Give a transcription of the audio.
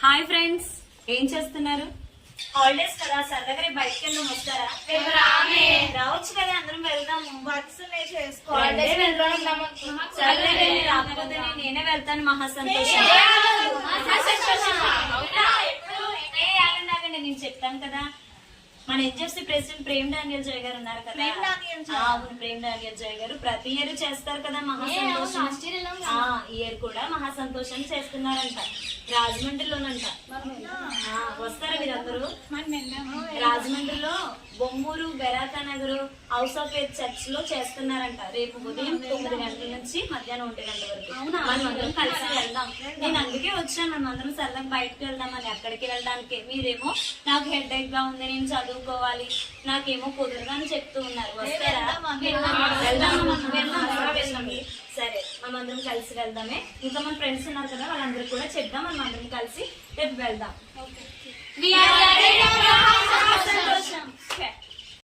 Hi friends, ఏం చేస్తున్నారు? Holidays కదా, సరదాగా బయటకు వెళ్దాం. వస్తారా? రావచ్చు కదా, అందరం వెళ్దాం. రాకపోతే నేనే వెళ్తాను. మహా సంతోషం. ఆగండి, నేను చెప్తాను కదా. మన హెచ్ఎఫ్సి ప్రెసిడెంట్ ప్రేమ్ డానియల్ జయ్ గారు ఉన్నారు కదా. అవును, ప్రేమ్ డానియల్ జయ్ గారు ప్రతి ఇయర్ చేస్తారు కదా మహా సంతోషం. ఇయర్ కూడా మహా సంతోషం చేస్తున్నారంట, రాజమండ్రిలోనంట. వస్తారా మీరందరూ? రాజమండ్రిలో Bommuru Beratha Nagar house of faith church లో చేస్తున్నారంట. రేపు ఉదయం 9 గంటల నుంచి మధ్యాహ్నం 1 గంట వరకు మనం అందరం కలిసి వెళ్దాం. నేను అందుకే వచ్చాను, మనం అందరం సరదాగా బయటకు వెళ్దామని. అక్కడికి వెళ్ళడానికి మీరేమో నాకు హెడ్ ఎక్ గా ఉంది, నేను చదువుకోవాలి, నాకేమో కుదరదు అని చెప్తూ ఉన్నారు. వస్తారా? సరే, మనం అందరం కలిసి వెళ్దామే. ఇంకా మన ఫ్రెండ్స్ ఉన్నారు కదా, వాళ్ళందరూ కూడా చెప్దాం. మనం అందరం కలిసి రేపు వెళ్దాం.